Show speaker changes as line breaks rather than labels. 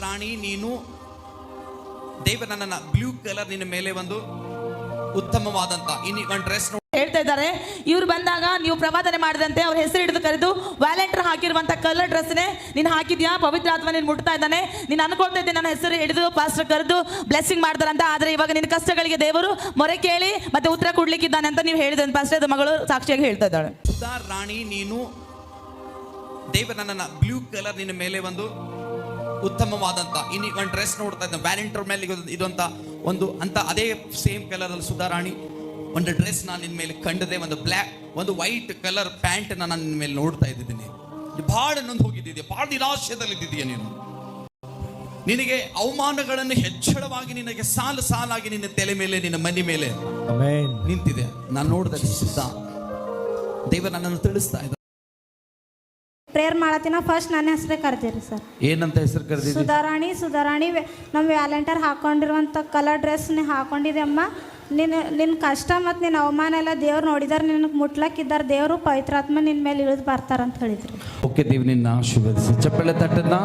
ರಾಣಿ ನೀನು ದೇವರು ನನ್ನನ್ನು ಬ್ಲೂ ಕಲರ್ ನಿನ್ನ ಮೇಲೆ ಒಂದು ಉತ್ತಮವಾದಂತ ಒಂದು ಡ್ರೆಸ್
ಹೇಳ್ತಾ ಇದ್ದಾರೆ. ಇವ್ರು ಬಂದಾಗ ನೀವು ಪ್ರವಾದನೆ ಮಾಡಿದಂತೆ ಅವ್ರ ಹೆಸರು ಹಿಡಿದು ಕರೆದು ವ್ಯಾಲೆಂಟರ್ ಹಾಕಿರುವಂತ ಕಲರ್ ಡ್ರೆಸ್ನೇ ನೀನು ಹಾಕಿದ್ಯಾ, ಪವಿತ್ರ ಆತ್ಮ ನೀನು ಮುಟ್ತಾ ಇದ್ದಾನೆ, ನೀನು ಅನ್ಕೊಳ್ತಾ ಇದ್ದೆ ನನ್ನ ಹೆಸರು ಹಿಡಿದು ಪಾಸ್ಟರ್ ಕರೆದು ಬ್ಲೆಸ್ಸಿಂಗ್ ಮಾಡ್ತಾರಂತ. ಆದ್ರೆ ಇವಾಗ ನಿನ್ನ ಕಷ್ಟಗಳಿಗೆ ದೇವರು ಮೊರೆ ಕೇಳಿ ಮತ್ತೆ ಉತ್ತರ ಕೊಡ್ಲಿಕ್ಕಿದ್ದಾನೆ ಅಂತ ನೀವು ಹೇಳಿದ ಪಾಸ್ಟರ್ ಅದು ಮಗಳು ಸಾಕ್ಷಿಯಾಗಿ ಹೇಳ್ತಾ ಇದ್ದಾಳೆ.
ರಾಣಿ ನೀನು ದೇವರು ನನ್ನನ್ನು ಬ್ಲೂ ಕಲರ್ ನಿನ್ನ ಮೇಲೆ ಒಂದು ಉತ್ತಮವಾದಂತ ಒಂದು ಡ್ರೆಸ್ ನೋಡ್ತಾ ಇದ್ದ ವ್ಯಾಲೆಂಟರ್ ಮೇಲೆ ಇದಂತ ಒಂದು ಅಂತ ಅದೇ ಸೇಮ್ ಕಲರ್ ಅಲ್ಲಿ ಸುಧಾರಾಣಿ ಒಂದು ಡ್ರೆಸ್ ನಾನು ನಿನ್ನ ಮೇಲೆ ಕಂಡದೆ, ಒಂದು ಬ್ಲ್ಯಾಕ್ ಒಂದು ವೈಟ್ ಕಲರ್ ಪ್ಯಾಂಟ್ ನಾನು ನಿನ್ನ ಮೇಲೆ ನೋಡ್ತಾ ಇದ್ದೀನಿ. ಬಹಳ ನೊಂದು ಹೋಗಿದ್ದೀಯ, ಬಹಳ ನಿರಾಶೆದಲ್ಲಿದ್ದೀಯ ನೀನು. ನಿನಗೆ ಅವಮಾನಗಳನ್ನು ಹೆಚ್ಚಳವಾಗಿ ನಿನಗೆ ಸಾಲು ಸಾಲಾಗಿ ನಿನ್ನ ತಲೆ ಮೇಲೆ ನಿನ್ನ ಮನೆ ಮೇಲೆ ನಿಂತಿದೆ. ನಾನು ನೋಡಿದ ಸಿದ್ಧ ದೇವ ನನ್ನನ್ನು ತಿಳಿಸ್ತಾ ಇದ್ದ.
ಪ್ರೇಯರ್ ಮಾಡತ್ತಿನ ಫಸ್ಟ್ ನನ್ನ ಹೆಸರೇ ಕರೆದಿರಿ ಸರ್.
ಏನಂತ ಹೆಸರು ಕರೆದಿರಿ?
ಸುಧಾರಾಣಿ ನಮ್ಮ ವ್ಯಾಲೆಂಟರ್ ಹಾಕೊಂಡಿರುವಂಥ ಕಲರ್ ಡ್ರೆಸ್ನೇ ಹಾಕೊಂಡಿದೆ ಅಮ್ಮ. ನಿನ್ನ ಕಷ್ಟ ಮತ್ತು ನಿನ್ನ ಅವಮಾನ ಎಲ್ಲ ದೇವ್ರು ನೋಡಿದಾರೆ, ನಿನಗೆ ಮುಟ್ಲಕ್ಕಿದ್ದಾರೆ, ದೇವರು ಪವಿತ್ರಾತ್ಮ ನಿನ್ನ ಮೇಲೆ ಇಳಿದು ಬರ್ತಾರಂತ ಹೇಳಿದ್ರು.
ಓಕೆ, ದೇವ್ ನಿನ್ನ ಆಶೀರ್ವದಿಸಿ. ಚಪ್ಪಳೆ ತಟ್ಟನ್ನ